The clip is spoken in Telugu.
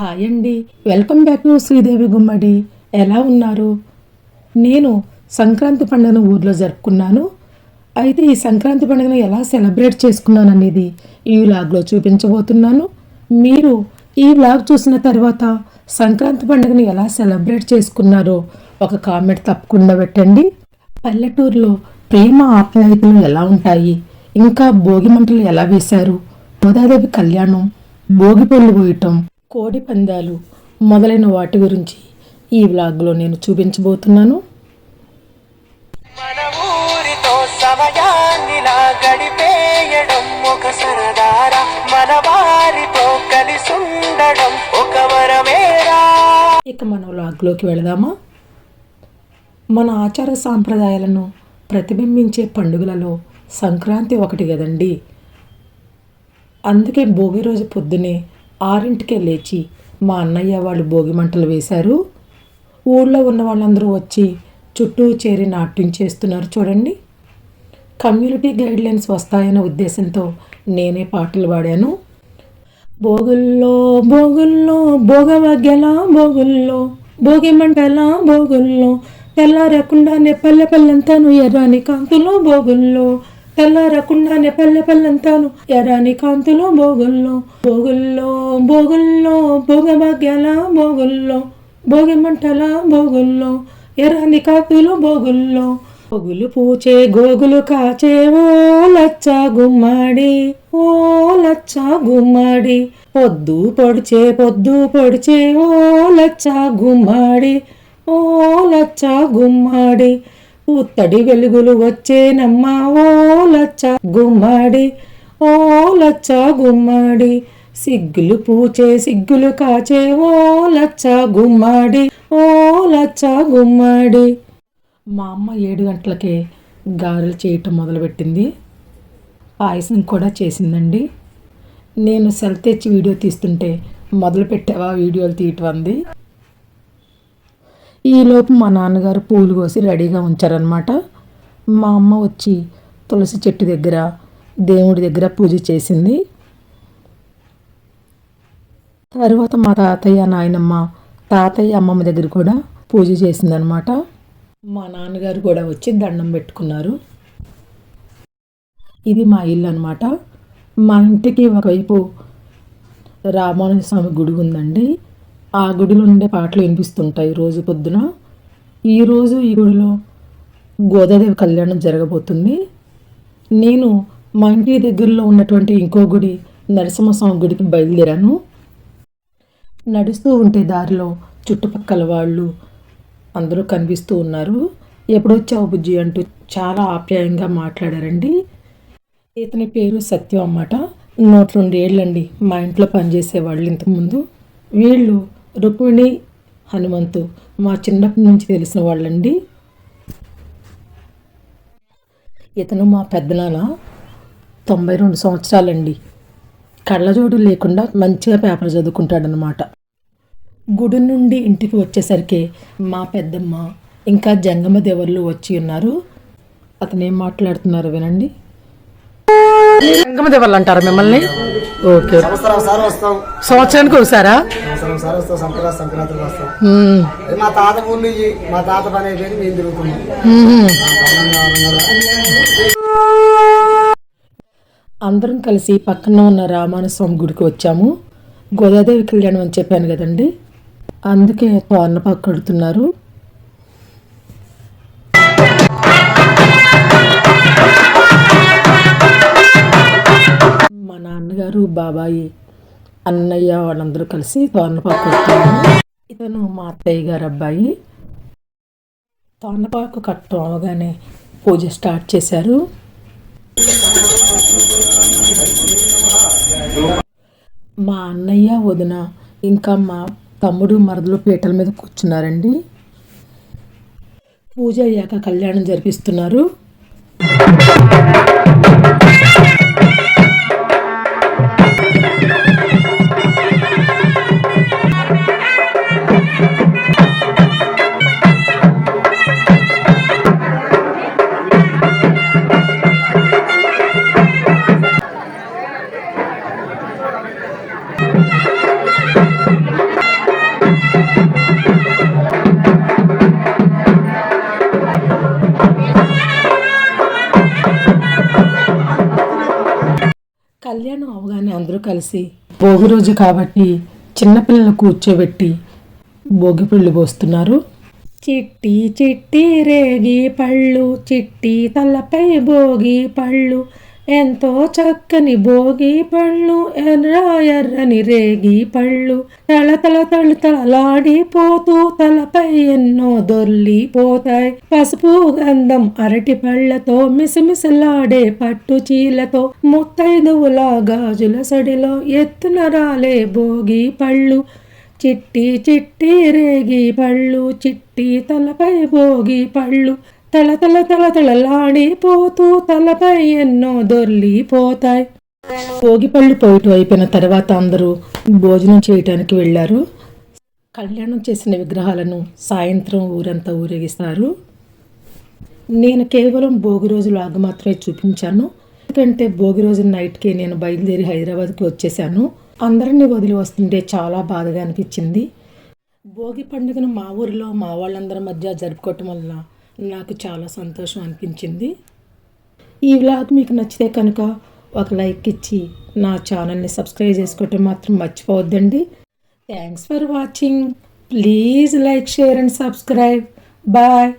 హాయ్ అండి, వెల్కమ్ బ్యాక్ టు శ్రీదేవి గుమ్మడి. ఎలా ఉన్నారు? నేను సంక్రాంతి పండుగను ఊర్లో జరుపుకున్నాను. అయితే ఈ సంక్రాంతి పండుగను ఎలా సెలబ్రేట్ చేసుకున్నాను అనేది ఈ వ్లాగ్లో చూపించబోతున్నాను. మీరు ఈ వ్లాగ్ చూసిన తర్వాత సంక్రాంతి పండుగను ఎలా సెలబ్రేట్ చేసుకున్నారో ఒక కామెంట్ తప్పకుండా పెట్టండి. పల్లెటూరులో ప్రేమ ఆప్యాయతలు ఎలా ఉంటాయి, ఇంకా భోగి మంటలు ఎలా వేశారు, గోదాదేవి కళ్యాణం, భోగి పళ్ళు పోయటం, కోడి పందాలు మొదలైన వాటి గురించి ఈ వ్లాగ్లో నేను చూపించబోతున్నాను. మన ఊరితో సమయాన్నిలా గడిపేయడం ఒక సరదార, మన వారితో కలిసి ఉండడం ఒక వరమేరా. ఇక మన వ్లాగ్లోకి వెళదామా? మన ఆచార సాంప్రదాయాలను ప్రతిబింబించే పండుగలలో సంక్రాంతి ఒకటి కదండి. అందుకే భోగి రోజు పొద్దునే 6ంటికే లేచి మా అన్నయ్య వాళ్ళు భోగి మంటలు వేశారు. ఊళ్ళో ఉన్న వాళ్ళందరూ వచ్చి చుట్టూ చేరి నాట్యం చేస్తున్నారు చూడండి. కమ్యూనిటీ గైడ్లైన్స్ వస్తాయనే ఉద్దేశంతో నేనే పాటలు పాడాను. భోగుల్లో భోగుల్లో భోగవగ్గెల భోగుల్లో భోగి మంటల భోగుల్లో తెల్లారకుండానే పల్లె పల్లెంతాను ఎర్రాని కాంతులో భోగుల్లో తెల్లారకుండానే పల్లె పల్లెంతాను ఎర్రాని కాంతులో భోగుల్లో భోగుల్లో భోగుల్లో భోగభాగ్యాల భోగుల్లో భోగి మంటల భోగుల్లో ఎర్రాని కాంతులో భోగుల్లో గోగులు పూచే గోగులు కాచే ఓ లచ్చ గుమ్మడి ఓ లచ్చ గుమ్మడి పొద్దు పొడిచే ఓ లచ్చ గుమ్మడి ఓ లచ్చ గుమ్మడి ఉత్తడి వెలుగులు వచ్చేనమ్మా ఓ లచ్చ గుమ్మడి ఓ లచ్చ గుమ్మడి సిగ్గులు పూచే సిగ్గులు కాచే ఓ లచ్చ గుమ్మడి ఓ లచ్చ గుమ్మడి. మా అమ్మ 7 గంటలకే గారెలు చేయటం మొదలుపెట్టింది. పాయసం కూడా చేసిందండి. నేను సెల్ తెచ్చి వీడియో తీస్తుంటే మొదలు పెట్టావా వీడియోలు తీయటం అంది. ఈలోపు మా నాన్నగారు పూలు కోసి రెడీగా ఉంచారనమాట. మా అమ్మ వచ్చి తులసి చెట్టు దగ్గర దేవుడి దగ్గర పూజ చేసింది. తర్వాత మా తాతయ్య నాయనమ్మ తాతయ్య అమ్మమ్మ దగ్గర కూడా పూజ చేసిందనమాట. మా నాన్నగారు కూడా వచ్చి దండం పెట్టుకున్నారు. ఇది మా ఇల్లు అనమాట. మా ఇంటికి ఒకవైపు రామానుజ స్వామి గుడి ఉందండి. ఆ గుడిలో ఉండే పాటలు వినిపిస్తుంటాయి రోజు పొద్దున. ఈరోజు ఈ గుడిలో గోదాదేవి కళ్యాణం జరగబోతుంది. నేను మా ఇంటి దగ్గరలో ఉన్నటువంటి ఇంకో గుడి నరసింహస్వామి గుడికి బయలుదేరాను. నడుస్తూ ఉంటే దారిలో చుట్టుపక్కల వాళ్ళు అందరూ కనిపిస్తూ ఉన్నారు. ఎప్పుడొచ్చావు బుజ్జి అంటూ చాలా ఆప్యాయంగా మాట్లాడారండి. ఇతని పేరు సత్యం అన్నమాట. 102 ఏళ్ళండి మా ఇంట్లో పనిచేసేవాళ్ళు ఇంతకుముందు. వీళ్ళు రుక్మిణి హనుమంతు మా చిన్నప్పటి నుంచి తెలిసిన వాళ్ళండి. ఇతను మా పెద్దనాన్న, 92 సంవత్సరాలండి. కళ్ళజోడు లేకుండా మంచిగా పేపర్ చదువుకుంటాడనమాట. గుడి నుండి ఇంటికి వచ్చేసరికి మా పెద్దమ్మ ఇంకా జంగమ దేవర్లు వచ్చి ఉన్నారు. అతను ఏం మాట్లాడుతున్నారు వినండి. జంగమ దేవర్లు అంటారా మిమ్మల్ని? ఓకే, సంవత్సరానికి ఒకసారా? మా తాత ఊళ్ళు మా తాత పని అయిపోయింది, మేము తిరుగుతున్నాం. అందరం కలిసి పక్కన ఉన్న రామానుస్వామి గుడికి వచ్చాము. గోదాదేవి కళ్యాణం అని చెప్పాను కదండి, అందుకే తోరణపాకు కడుతున్నారు. మా నాన్నగారు, బాబాయి, అన్నయ్య వాళ్ళందరూ కలిసి తోరణపాకు కడుతున్నారు. ఇతను మా అత్తయ్య గారు అబ్బాయి. తోరణపాకు కట్టడం అవగానే పూజ స్టార్ట్ చేశారు. మా అన్నయ్య, వదిన, ఇంకా మా తమ్ముడు, మరదలు పీటల మీద కూర్చున్నారండి. పూజ అయ్యాక కళ్యాణం జరిపిస్తున్నారు. కళ్యాణం అవగానే అందరూ కలిసి భోగి రోజు కాబట్టి చిన్నపిల్లలు కూర్చోబెట్టి భోగి పళ్ళు పోస్తున్నారు. చిట్టి చిట్టి రేగి పళ్ళు, చిట్టి తలపై భోగి పళ్ళు, ఎంతో చక్కని భోగి పళ్ళు, ఎర్ర ఎర్రని రేగి పళ్ళు, తళతళలాడిపోతూ తలపై ఎన్నో దొర్లిపోతాయి. పసుపు గంధం అరటి పళ్ళతో మిసమిసలాడే పట్టు చీలతో ముత్తైదువుల గాజుల సడిలో ఎత్తున రాలే భోగి పళ్ళు, చిట్టి చిట్టి రేగి పళ్ళు, చిట్టి తలపై భోగి పళ్ళు, తళతళలాడిపోతూ తలపై ఎన్నో దొర్లిపోతాయి. భోగి పళ్ళు పోయటం అయిపోయిన తర్వాత అందరూ భోజనం చేయటానికి వెళ్ళారు. కళ్యాణం చేసిన విగ్రహాలను సాయంత్రం ఊరంతా ఊరేగిస్తారు. నేను కేవలం భోగి రోజు లాగా మాత్రమే చూపించాను, ఎందుకంటే భోగి రోజు నైట్కి నేను బయలుదేరి హైదరాబాద్కి వచ్చేసాను. అందరినీ వదిలి వస్తుంటే చాలా బాధగా అనిపించింది. భోగి పండుగను మా ఊరిలో మా వాళ్ళందరి మధ్య జరుపుకోవటం వల్ల నాకు చాలా సంతోషం అనిపించింది. ఈ వ్లాగ్ మీకు నచ్చితే కనుక ఒక లైక్ ఇచ్చి నా ఛానల్ని సబ్స్క్రైబ్ చేసుకోవటం మాత్రం మర్చిపోవద్దండి. Thanks for watching. Please like, share and subscribe. Bye.